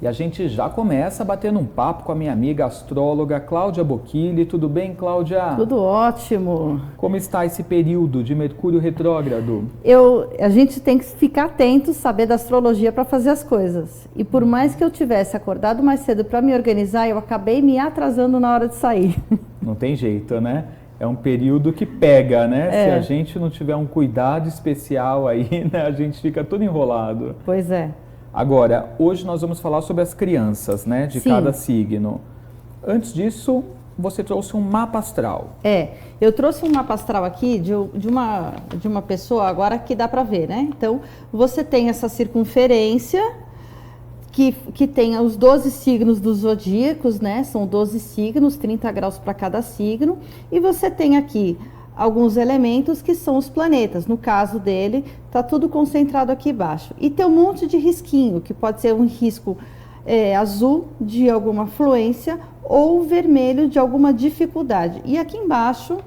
E a gente já começa batendo um papo com a minha amiga astróloga Cláudia Bocchilli. Tudo bem, Cláudia? Tudo ótimo. Como está esse período de Mercúrio retrógrado? A gente tem que ficar atento, saber da astrologia para fazer as coisas. E por mais que eu tivesse acordado mais cedo para me organizar, eu acabei me atrasando na hora de sair. Não tem jeito, né? É um período que pega, né? É. Se a gente não tiver um cuidado especial aí, né, a gente fica todo enrolado. Pois é. Agora, hoje nós vamos falar sobre as crianças, né, de Sim. cada signo. Antes disso, você trouxe um mapa astral. Eu trouxe um mapa astral aqui de uma pessoa, agora que dá para ver, né? Então, você tem essa circunferência que tem os 12 signos dos zodíacos, né? São 12 signos, 30 graus para cada signo. E você tem aqui alguns elementos que são os planetas. No caso dele, está tudo concentrado aqui embaixo. E tem um monte de risquinho, que pode ser um risco azul de alguma fluência ou vermelho de alguma dificuldade. E aqui embaixo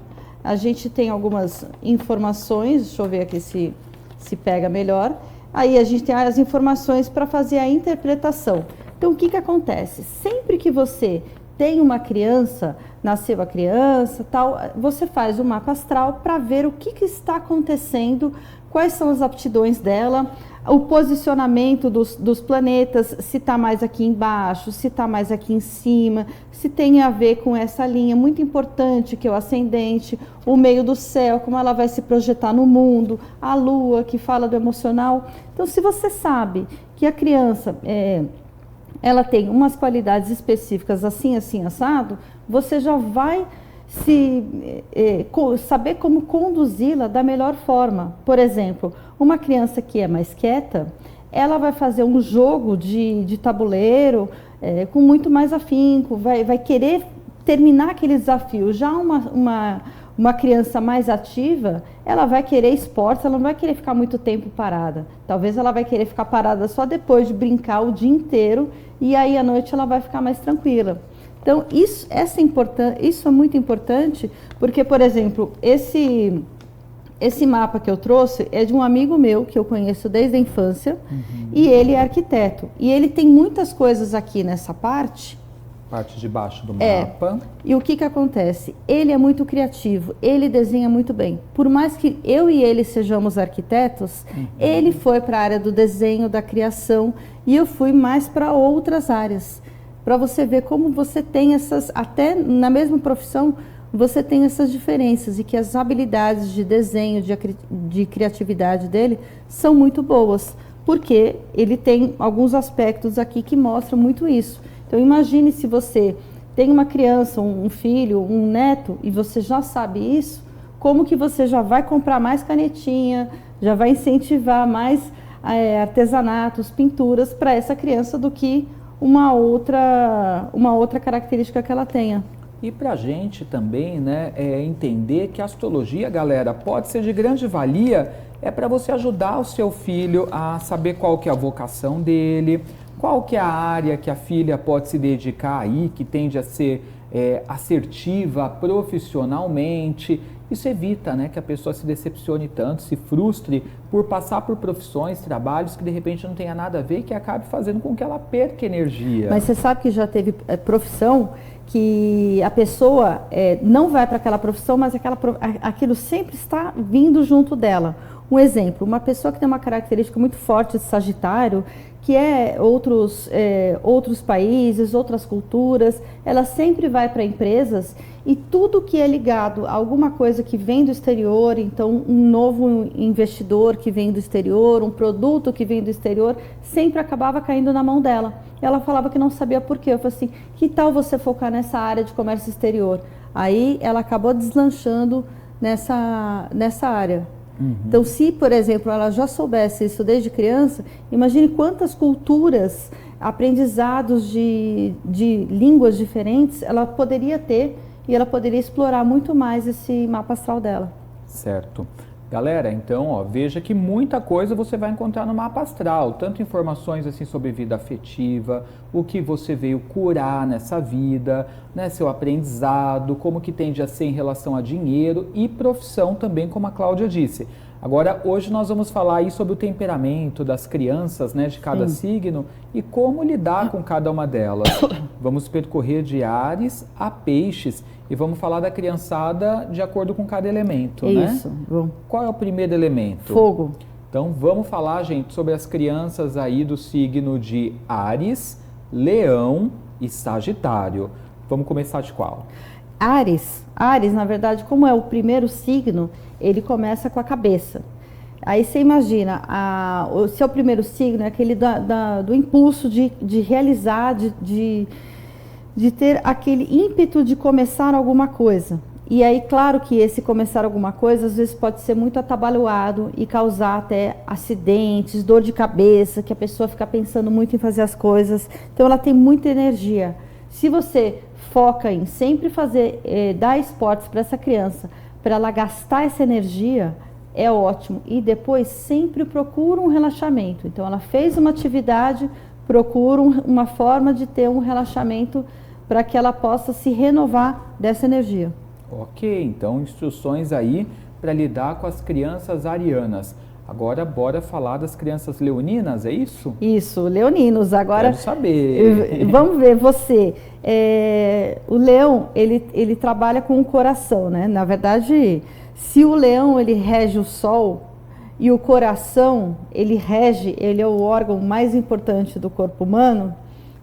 a gente tem algumas informações, deixa eu ver aqui se pega melhor. Aí a gente tem as informações para fazer a interpretação. Então o que acontece? Sempre que você tem uma criança, nasceu a criança, tal, você faz o mapa astral para ver o que está acontecendo, quais são as aptidões dela, o posicionamento dos planetas, se está mais aqui embaixo, se está mais aqui em cima, se tem a ver com essa linha muito importante que é o ascendente, o meio do céu, como ela vai se projetar no mundo, a lua que fala do emocional. Então, se você sabe que a criança ela tem umas qualidades específicas assim, assim, assado, você já vai saber como conduzi-la da melhor forma. Por exemplo, uma criança que é mais quieta, ela vai fazer um jogo de tabuleiro com muito mais afinco, vai querer terminar aquele desafio. Já uma criança mais ativa, ela vai querer esportes, ela não vai querer ficar muito tempo parada. Talvez ela vai querer ficar parada só depois de brincar o dia inteiro e aí à noite ela vai ficar mais tranquila. Então, isso é muito importante, porque, por exemplo, esse mapa que eu trouxe é de um amigo meu, que eu conheço desde a infância, e ele é arquiteto. E ele tem muitas coisas aqui nessa parte de baixo do mapa. E o que acontece? Ele é muito criativo, ele desenha muito bem. Por mais que eu e ele sejamos arquitetos, ele foi para a área do desenho, da criação, e eu fui mais para outras áreas. Para você ver como você tem até na mesma profissão, você tem essas diferenças e que as habilidades de desenho, de criatividade dele são muito boas, porque ele tem alguns aspectos aqui que mostram muito isso. Então imagine se você tem uma criança, um filho, um neto, e você já sabe isso, como que você já vai comprar mais canetinha, já vai incentivar mais artesanatos, pinturas para essa criança do que uma outra característica que ela tenha. E para a gente também, né, entender que a astrologia, galera, pode ser de grande valia, para você ajudar o seu filho a saber qual que é a vocação dele, qual que é a área que a filha pode se dedicar aí, que tende a ser assertiva profissionalmente. Isso evita, né, que a pessoa se decepcione tanto, se frustre por passar por profissões, trabalhos que de repente não tenha nada a ver e que acabe fazendo com que ela perca energia. Mas você sabe que já teve profissão que a pessoa não vai para aquela profissão, mas aquilo sempre está vindo junto dela. Um exemplo, uma pessoa que tem uma característica muito forte de Sagitário, que outros países, outras culturas, ela sempre vai para empresas e tudo que é ligado a alguma coisa que vem do exterior, então um novo investidor que vem do exterior, um produto que vem do exterior, sempre acabava caindo na mão dela. Ela falava que não sabia por quê. Eu falei assim, que tal você focar nessa área de comércio exterior? Aí ela acabou deslanchando nessa área. Então, se, por exemplo, ela já soubesse isso desde criança, imagine quantas culturas, aprendizados de línguas diferentes ela poderia ter e ela poderia explorar muito mais esse mapa astral dela. Certo. Galera, então, veja que muita coisa você vai encontrar no mapa astral, tanto informações assim sobre vida afetiva, o que você veio curar nessa vida, né, seu aprendizado, como que tende a ser em relação a dinheiro e profissão também, como a Cláudia disse. Agora, hoje nós vamos falar aí sobre o temperamento das crianças, né, de cada signo e como lidar com cada uma delas. Vamos percorrer de Áries a Peixes e vamos falar da criançada de acordo com cada elemento, né? Isso. Bom. Qual é o primeiro elemento? Fogo. Então, vamos falar, gente, sobre as crianças aí do signo de Áries, Leão e Sagitário. Vamos começar de qual? Áries, na verdade, como é o primeiro signo, ele começa com a cabeça. Aí você imagina, o seu primeiro signo é aquele do impulso de realizar, de ter aquele ímpeto de começar alguma coisa. E aí, claro que esse começar alguma coisa, às vezes pode ser muito atabalhoado e causar até acidentes, dor de cabeça, que a pessoa fica pensando muito em fazer as coisas. Então, ela tem muita energia. Se você foca em sempre dar esportes para essa criança, para ela gastar essa energia, é ótimo. E depois sempre procura um relaxamento. Então, ela fez uma atividade, procura uma forma de ter um relaxamento para que ela possa se renovar dessa energia. Ok, então instruções aí para lidar com as crianças arianas. Agora, bora falar das crianças leoninas, é isso? Isso, leoninos. Agora, quero saber. Vamos ver, você. O leão, ele trabalha com o coração, né? Na verdade, se o leão, ele rege o sol e o coração, ele é o órgão mais importante do corpo humano,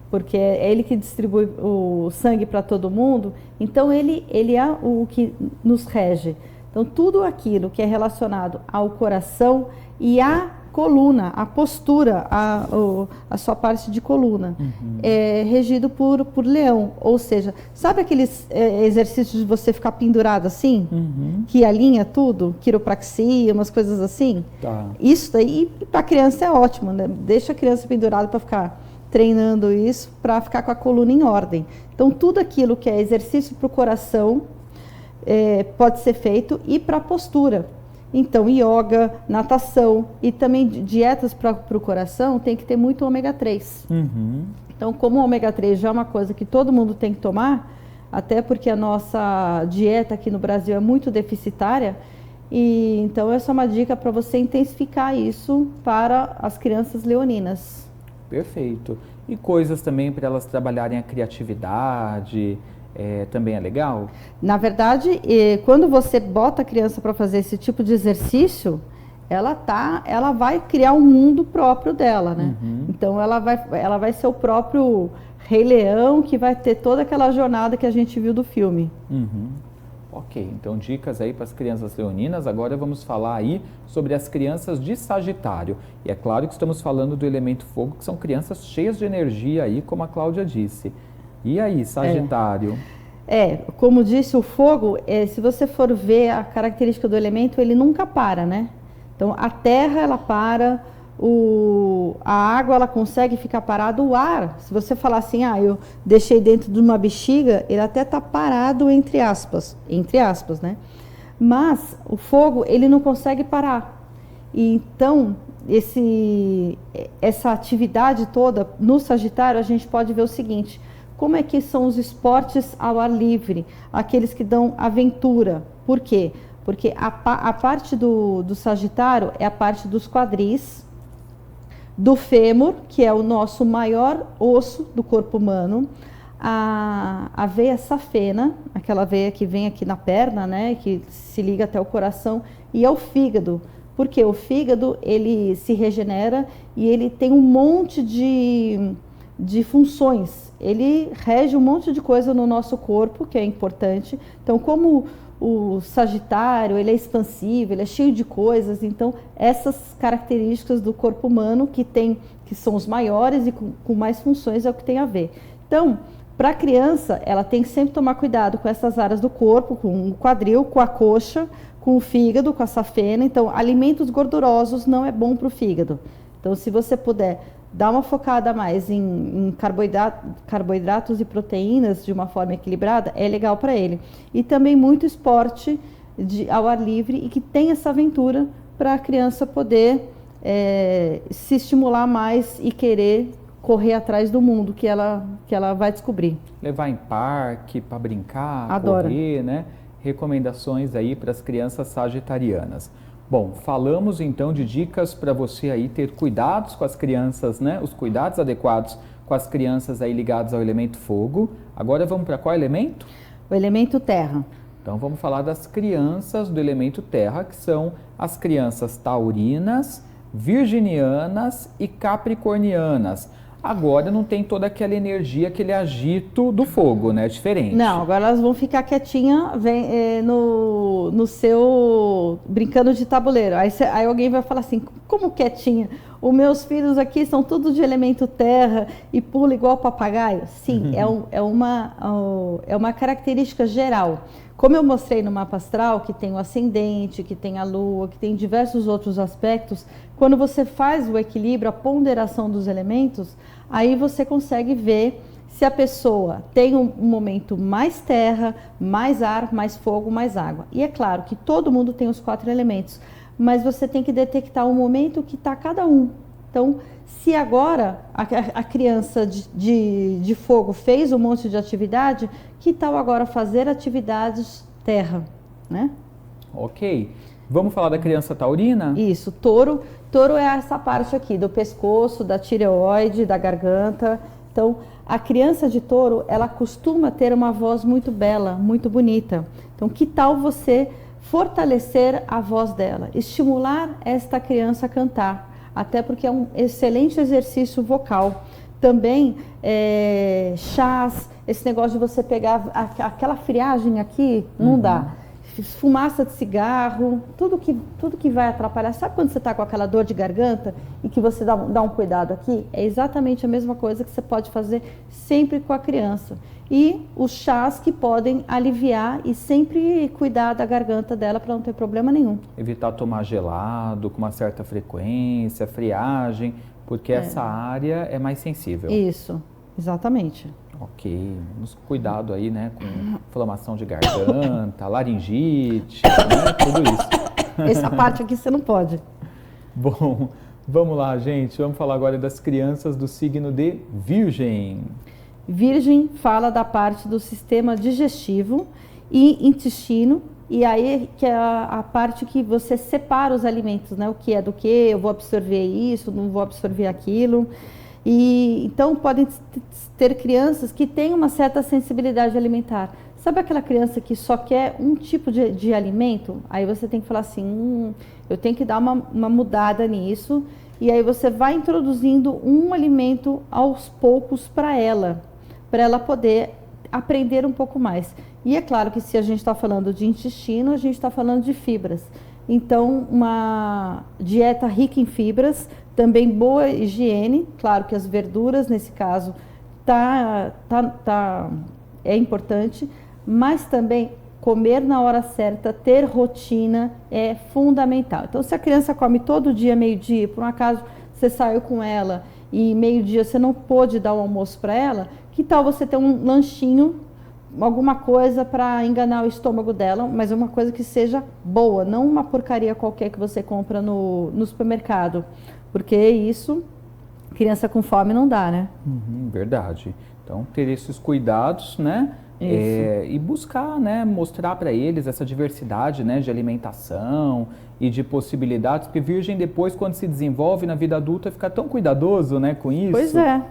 porque é ele que distribui o sangue para todo mundo, então ele é o que nos rege. Então, tudo aquilo que é relacionado ao coração e à coluna, a postura, a sua parte de coluna, é regido por leão. Ou seja, sabe aqueles exercícios de você ficar pendurado assim? Que alinha tudo? Quiropraxia, umas coisas assim? Tá. Isso daí, para a criança é ótimo, né? Deixa a criança pendurada para ficar treinando isso, para ficar com a coluna em ordem. Então, tudo aquilo que é exercício para o coração, pode ser feito e para a postura. Então, yoga, natação e também dietas para o coração tem que ter muito ômega 3. Então, como o ômega 3 já é uma coisa que todo mundo tem que tomar, até porque a nossa dieta aqui no Brasil é muito deficitária, e então essa é uma dica para você intensificar isso para as crianças leoninas. Perfeito. E coisas também para elas trabalharem a criatividade, também é legal? Na verdade, quando você bota a criança para fazer esse tipo de exercício, ela vai criar um mundo próprio dela, né? Então ela vai ser o próprio Rei Leão, que vai ter toda aquela jornada que a gente viu do filme. Ok, então dicas aí para as crianças leoninas. Agora vamos falar aí sobre as crianças de Sagitário. E é claro que estamos falando do elemento fogo, que são crianças cheias de energia aí, como a Cláudia disse. E aí, Sagitário? Como disse, o fogo, se você for ver a característica do elemento, ele nunca para, né? Então, a terra, ela para, a água, ela consegue ficar parada, o ar, se você falar assim, eu deixei dentro de uma bexiga, ele até está parado, entre aspas, né? Mas o fogo, ele não consegue parar. E então, essa atividade toda, no Sagitário, a gente pode ver o seguinte: como é que são os esportes ao ar livre, aqueles que dão aventura. Por quê? Porque a parte do Sagitário é a parte dos quadris, do fêmur, que é o nosso maior osso do corpo humano, a veia safena, aquela veia que vem aqui na perna, né, que se liga até o coração, e é o fígado. Porque o fígado, ele se regenera e ele tem um monte de funções. Ele rege um monte de coisa no nosso corpo, que é importante. Então, como o Sagitário, ele é expansivo, ele é cheio de coisas, então essas características do corpo humano que são os maiores e com mais funções é o que tem a ver. Então, para a criança, ela tem que sempre tomar cuidado com essas áreas do corpo, com o quadril, com a coxa, com o fígado, com a safena. Então, alimentos gordurosos não é bom para o fígado. Então, se você puder dar uma focada mais em carboidratos e proteínas de uma forma equilibrada, é legal para ele. E também muito esporte ao ar livre e que tem essa aventura para a criança poder se estimular mais e querer correr atrás do mundo que ela vai descobrir. Levar em parque para brincar, Adora. Correr, né? Recomendações aí para as crianças sagitarianas. Bom, falamos então de dicas para você aí ter cuidados com as crianças, né? Os cuidados adequados com as crianças aí ligadas ao elemento fogo. Agora vamos para qual elemento? O elemento terra. Então vamos falar das crianças do elemento terra, que são as crianças taurinas, virginianas e capricornianas. Agora não tem toda aquela energia, aquele agito do fogo, né? Diferente. Não, agora elas vão ficar quietinha no seu brincando de tabuleiro. Aí alguém vai falar assim, como quietinha? Os meus filhos aqui são tudo de elemento terra e pula igual papagaio? Sim, é uma característica geral. Como eu mostrei no mapa astral, que tem o ascendente, que tem a lua, que tem diversos outros aspectos, quando você faz o equilíbrio, a ponderação dos elementos, aí você consegue ver se a pessoa tem um momento mais terra, mais ar, mais fogo, mais água. E é claro que todo mundo tem os 4 elementos, mas você tem que detectar o momento que está cada um. Então, se agora a criança de fogo fez um monte de atividade, que tal agora fazer atividades terra, né? Ok. Vamos falar da criança taurina? Isso, touro. Touro é essa parte aqui do pescoço, da tireoide, da garganta. Então, a criança de touro, ela costuma ter uma voz muito bela, muito bonita. Então, que tal você fortalecer a voz dela, estimular esta criança a cantar? Até porque é um excelente exercício vocal. Também chás, esse negócio de você pegar aquela friagem aqui, não dá. Fumaça de cigarro, tudo que vai atrapalhar. Sabe quando você está com aquela dor de garganta e que você dá um cuidado aqui? É exatamente a mesma coisa que você pode fazer sempre com a criança. E os chás que podem aliviar e sempre cuidar da garganta dela para não ter problema nenhum. Evitar tomar gelado com uma certa frequência, friagem, porque essa área é mais sensível. Isso, exatamente. Ok, vamos cuidado aí, né, com inflamação de garganta, laringite, né, tudo isso. Essa parte aqui você não pode. Bom, vamos lá, gente, vamos falar agora das crianças do signo de Virgem. Virgem fala da parte do sistema digestivo e intestino, e aí que é a parte que você separa os alimentos, né, o que é do que, eu vou absorver isso, não vou absorver aquilo. E então podem ter crianças que têm uma certa sensibilidade alimentar. Sabe aquela criança que só quer um tipo de alimento? Aí você tem que falar assim, eu tenho que dar uma mudada nisso. E aí você vai introduzindo um alimento aos poucos para ela poder aprender um pouco mais. E é claro que se a gente está falando de intestino, a gente está falando de fibras. Então, uma dieta rica em fibras, também boa higiene, claro que as verduras, nesse caso, é importante, mas também comer na hora certa, ter rotina é fundamental. Então, se a criança come todo dia, meio-dia, por um acaso você saiu com ela e meio-dia você não pôde dar o almoço para ela, que tal você ter um lanchinho, alguma coisa para enganar o estômago dela, mas uma coisa que seja boa, não uma porcaria qualquer que você compra no supermercado, porque isso, criança com fome não dá, né? Verdade. Então, ter esses cuidados, né? E buscar, né, mostrar para eles essa diversidade, né, de alimentação e de possibilidades, porque Virgem depois, quando se desenvolve na vida adulta, fica tão cuidadoso, né, com isso. Pois é.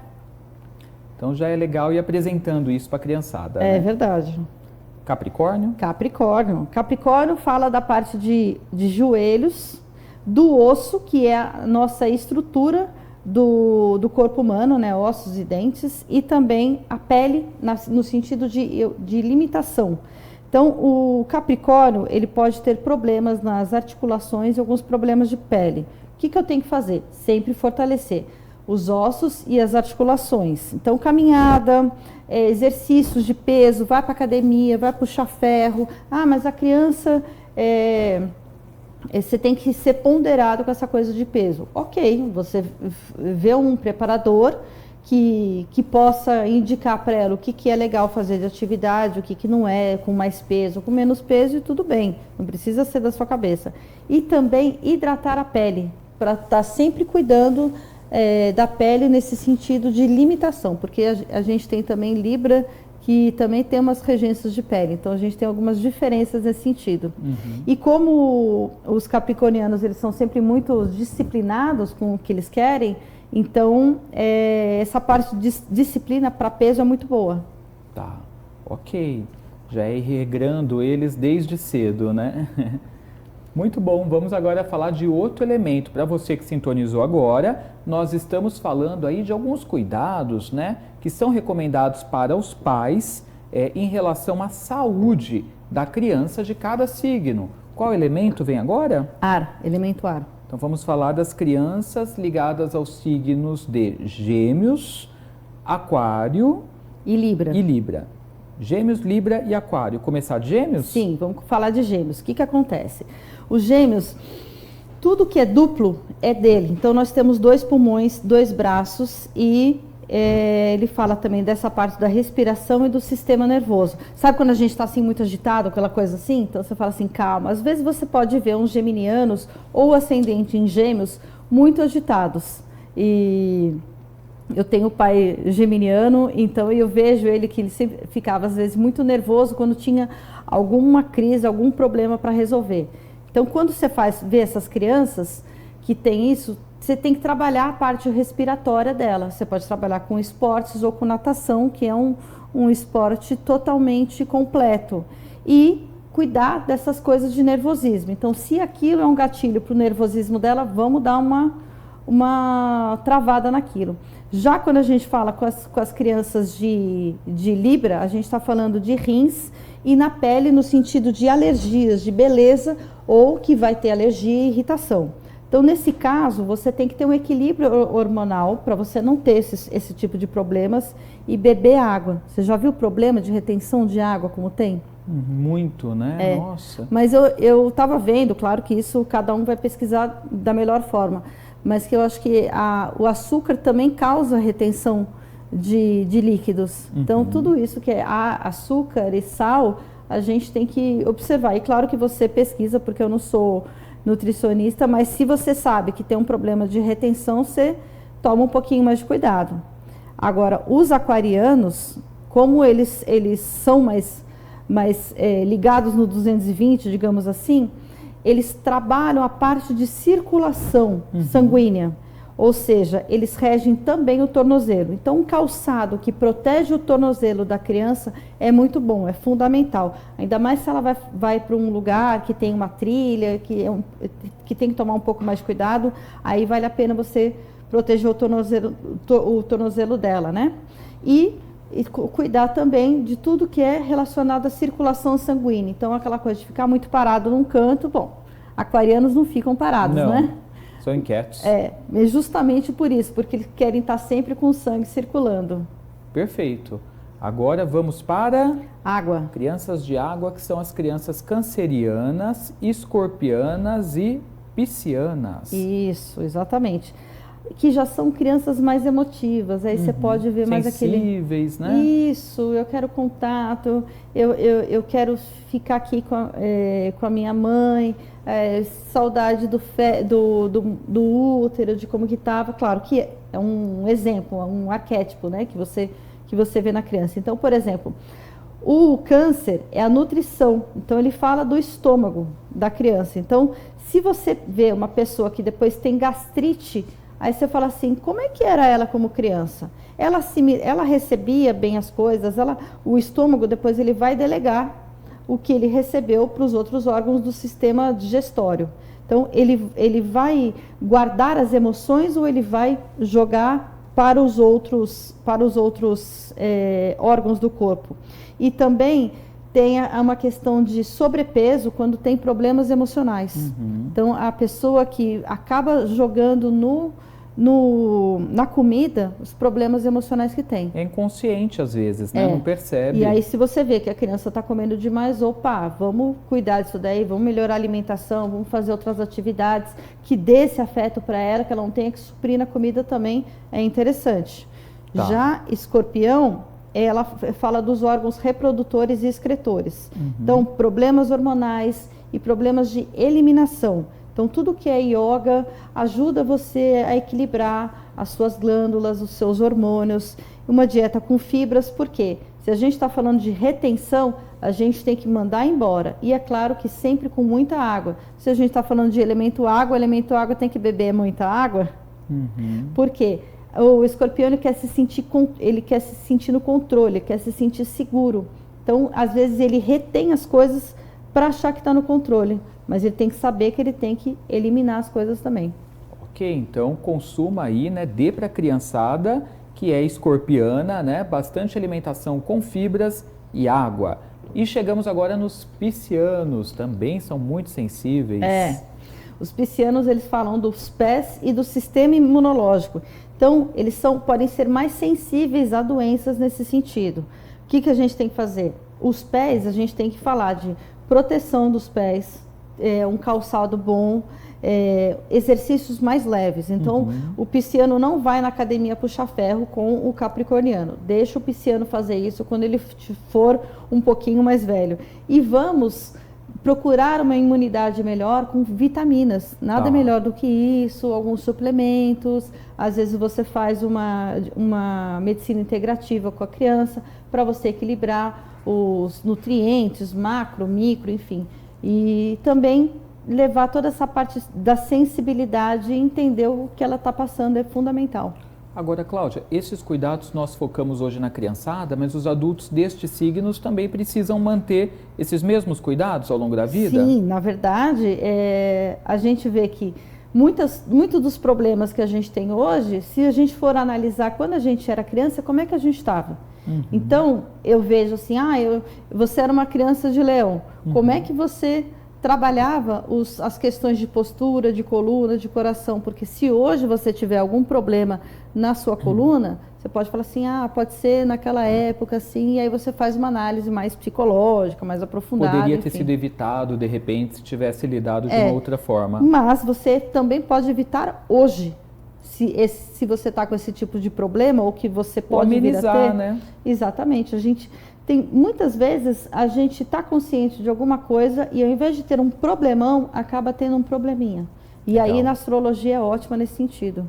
Então já é legal ir apresentando isso para a criançada. É, né? Verdade. Capricórnio? Capricórnio. Capricórnio fala da parte de joelhos, do osso, que é a nossa estrutura do corpo humano, né, ossos e dentes, e também a pele no sentido de limitação. Então, o Capricórnio, ele pode ter problemas nas articulações e alguns problemas de pele. O que eu tenho que fazer? Sempre fortalecer os ossos e as articulações. Então, caminhada, exercícios de peso, vai para academia, vai puxar ferro. Ah, mas a criança... você tem que ser ponderado com essa coisa de peso. Ok, você vê um preparador que possa indicar para ela o que é legal fazer de atividade, o que não é, com mais peso, com menos peso, e tudo bem. Não precisa ser da sua cabeça. E também hidratar a pele, para estar sempre cuidando da pele nesse sentido de limitação, porque a gente tem também Libra, que também tem umas regências de pele. Então, a gente tem algumas diferenças nesse sentido. E como os capricornianos, eles são sempre muito disciplinados com o que eles querem, então, essa parte de disciplina para peso é muito boa. Tá, ok. Já é regrando eles desde cedo, né? Muito bom, vamos agora falar de outro elemento. Para você que sintonizou agora, nós estamos falando aí de alguns cuidados, né, que são recomendados para os pais em relação à saúde da criança de cada signo. Qual elemento vem agora? Ar, elemento ar. Então vamos falar das crianças ligadas aos signos de Gêmeos, Aquário e Libra. Gêmeos, Libra e Aquário. Começar de Gêmeos? Sim, vamos falar de Gêmeos. O que acontece? Os Gêmeos, tudo que é duplo é dele. Então, nós temos 2 pulmões, 2 braços e ele fala também dessa parte da respiração e do sistema nervoso. Sabe quando a gente está assim muito agitado, aquela coisa assim? Então, você fala assim, calma. Às vezes você pode ver uns geminianos ou ascendente em Gêmeos muito agitados. E eu tenho pai geminiano, então eu vejo ele que ele sempre ficava às vezes muito nervoso quando tinha alguma crise, algum problema para resolver. Então, quando você vê essas crianças que tem isso, você tem que trabalhar a parte respiratória dela. Você pode trabalhar com esportes ou com natação, que é um esporte totalmente completo. E cuidar dessas coisas de nervosismo. Então, se aquilo é um gatilho para o nervosismo dela, vamos dar uma travada naquilo. Já quando a gente fala com as crianças de Libra, a gente está falando de rins e na pele no sentido de alergias, de beleza, ou que vai ter alergia e irritação. Então, nesse caso, você tem que ter um equilíbrio hormonal para você não ter esse tipo de problemas e beber água. Você já viu o problema de retenção de água como tem? Muito, né? Nossa. Mas eu estava vendo, claro que isso cada um vai pesquisar da melhor forma, mas que eu acho que o açúcar também causa retenção de líquidos. Então, tudo isso que é açúcar e sal, a gente tem que observar. E claro que você pesquisa, porque eu não sou nutricionista, mas se você sabe que tem um problema de retenção, você toma um pouquinho mais de cuidado. Agora, os aquarianos, como eles são mais ligados no 220, digamos assim, eles trabalham a parte de circulação sanguínea, ou seja, eles regem também o tornozelo. Então, um calçado que protege o tornozelo da criança é muito bom, é fundamental. Ainda mais se ela vai para um lugar que tem uma trilha, que tem que tomar um pouco mais de cuidado, aí vale a pena você proteger o tornozelo dela, né? E cuidar também de tudo que é relacionado à circulação sanguínea. Então, aquela coisa de ficar muito parado num canto, bom, aquarianos não ficam parados, né? São inquietos. É justamente por isso, porque eles querem estar sempre com o sangue circulando. Perfeito. Agora vamos para... Água. Crianças de água, que são as crianças cancerianas, escorpianas e piscianas. Isso, exatamente. Que já são crianças mais emotivas, aí você pode ver mais aquele... Sensíveis, né? Isso, eu quero contato, eu quero ficar aqui com a minha mãe, saudade do útero, de como que estava. Claro que é um exemplo, um arquétipo, né, que você vê na criança. Então, por exemplo, o câncer é a nutrição, então ele fala do estômago da criança. Então, se você vê uma pessoa que depois tem gastrite, aí você fala assim, como é que era ela como criança? Ela recebia bem as coisas, o estômago depois ele vai delegar o que ele recebeu para os outros órgãos do sistema digestório. Então, ele vai guardar as emoções ou ele vai jogar para os outros órgãos do corpo. E também tem uma questão de sobrepeso quando tem problemas emocionais. Então, a pessoa que acaba jogando na comida os problemas emocionais que tem. É inconsciente às vezes, né? Não percebe. E aí, se você vê que a criança está comendo demais, vamos cuidar disso daí, vamos melhorar a alimentação, vamos fazer outras atividades que dê esse afeto para ela, que ela não tenha que suprir na comida também, é interessante. Tá. Já escorpião, ela fala dos órgãos reprodutores e excretores. Então, problemas hormonais e problemas de eliminação. Então, tudo que é yoga ajuda você a equilibrar as suas glândulas, os seus hormônios. Uma dieta com fibras, porque Se a gente está falando de retenção, a gente tem que mandar embora. E é claro que sempre com muita água. Se a gente está falando de elemento água, o elemento água tem que beber muita água. Por quê? O escorpião ele quer se sentir no controle, ele quer se sentir seguro. Então, às vezes, ele retém as coisas para achar que está no controle. Mas ele tem que saber que ele tem que eliminar as coisas também. Ok, então consuma aí, né? Dê para a criançada que é escorpiana, né? Bastante alimentação com fibras e água. E chegamos agora nos piscianos, também são muito sensíveis. Os piscianos, eles falam dos pés e do sistema imunológico. Então, eles podem ser mais sensíveis a doenças nesse sentido. O que a gente tem que fazer? Os pés, a gente tem que falar de proteção dos pés, um calçado bom, exercícios mais leves. Então, o pisciano não vai na academia puxar ferro com o capricorniano. Deixa o pisciano fazer isso quando ele for um pouquinho mais velho. E vamos procurar uma imunidade melhor com vitaminas. Nada melhor do que isso, alguns suplementos. Às vezes você faz uma medicina integrativa com a criança para você equilibrar os nutrientes, macro, micro, enfim. E também levar toda essa parte da sensibilidade e entender o que ela está passando é fundamental. Agora, Cláudia, esses cuidados nós focamos hoje na criançada, mas os adultos destes signos também precisam manter esses mesmos cuidados ao longo da vida? Sim, na verdade, a gente vê que muitos dos problemas que a gente tem hoje, se a gente for analisar quando a gente era criança, como é que a gente estava? Então, eu vejo assim, você era uma criança de leão, como é que você trabalhava as questões de postura, de coluna, de coração? Porque se hoje você tiver algum problema na sua coluna, você pode falar assim, pode ser naquela época, assim, e aí você faz uma análise mais psicológica, mais aprofundada. Poderia ter sido evitado, de repente, se tivesse lidado de uma outra forma. Mas você também pode evitar hoje, se você está com esse tipo de problema, ou que você pode amenizar, vir a ter. né? Exatamente. Muitas vezes a gente está consciente de alguma coisa e ao invés de ter um problemão, acaba tendo um probleminha. E aí na astrologia é ótima nesse sentido.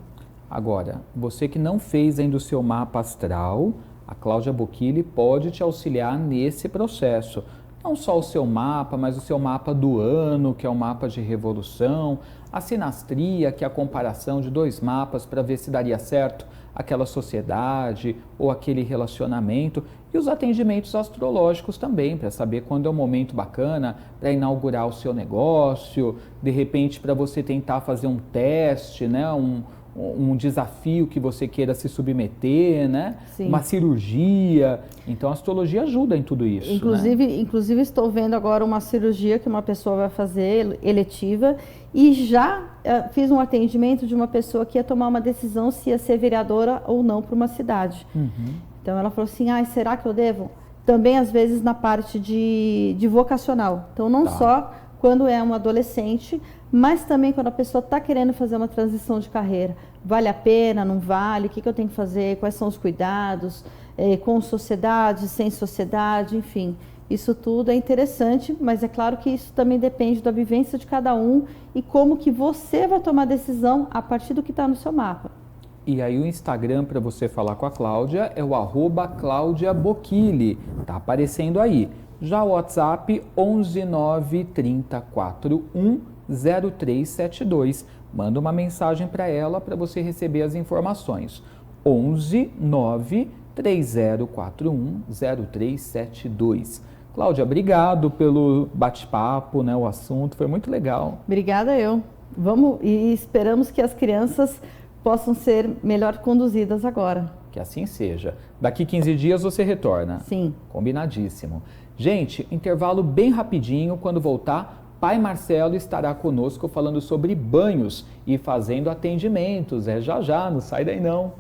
Agora, você que não fez ainda o seu mapa astral, a Cláudia Bocchili pode te auxiliar nesse processo. Não só o seu mapa, mas o seu mapa do ano, que é o mapa de revolução, a sinastria, que é a comparação de dois mapas para ver se daria certo aquela sociedade ou aquele relacionamento, e os atendimentos astrológicos também, para saber quando é um momento bacana para inaugurar o seu negócio, de repente para você tentar fazer um teste, né, um desafio que você queira se submeter, né? Sim. Uma cirurgia. Então a astrologia ajuda em tudo isso. Inclusive estou vendo agora uma cirurgia que uma pessoa vai fazer, eletiva, e já fiz um atendimento de uma pessoa que ia tomar uma decisão se ia ser vereadora ou não para uma cidade. Então ela falou assim, será que eu devo? Também às vezes na parte de vocacional. Então não só quando é um adolescente, mas também quando a pessoa está querendo fazer uma transição de carreira. Vale a pena, não vale? O que eu tenho que fazer? Quais são os cuidados? Com sociedade, sem sociedade, enfim. Isso tudo é interessante, mas é claro que isso também depende da vivência de cada um e como que você vai tomar a decisão a partir do que está no seu mapa. E aí o Instagram para você falar com a Cláudia é o @CláudiaBocchili, tá aparecendo aí. Já o WhatsApp 11 9 30 41 0372. Manda uma mensagem para ela para você receber as informações. 11 9 3041 0372. Cláudia, obrigado pelo bate-papo, né? O assunto foi muito legal. Obrigada eu. Vamos e esperamos que as crianças possam ser melhor conduzidas agora. Que assim seja. Daqui 15 dias você retorna. Sim. Combinadíssimo. Gente, intervalo bem rapidinho. Quando voltar, Pai Marcelo estará conosco falando sobre banhos e fazendo atendimentos. Já, não sai daí não.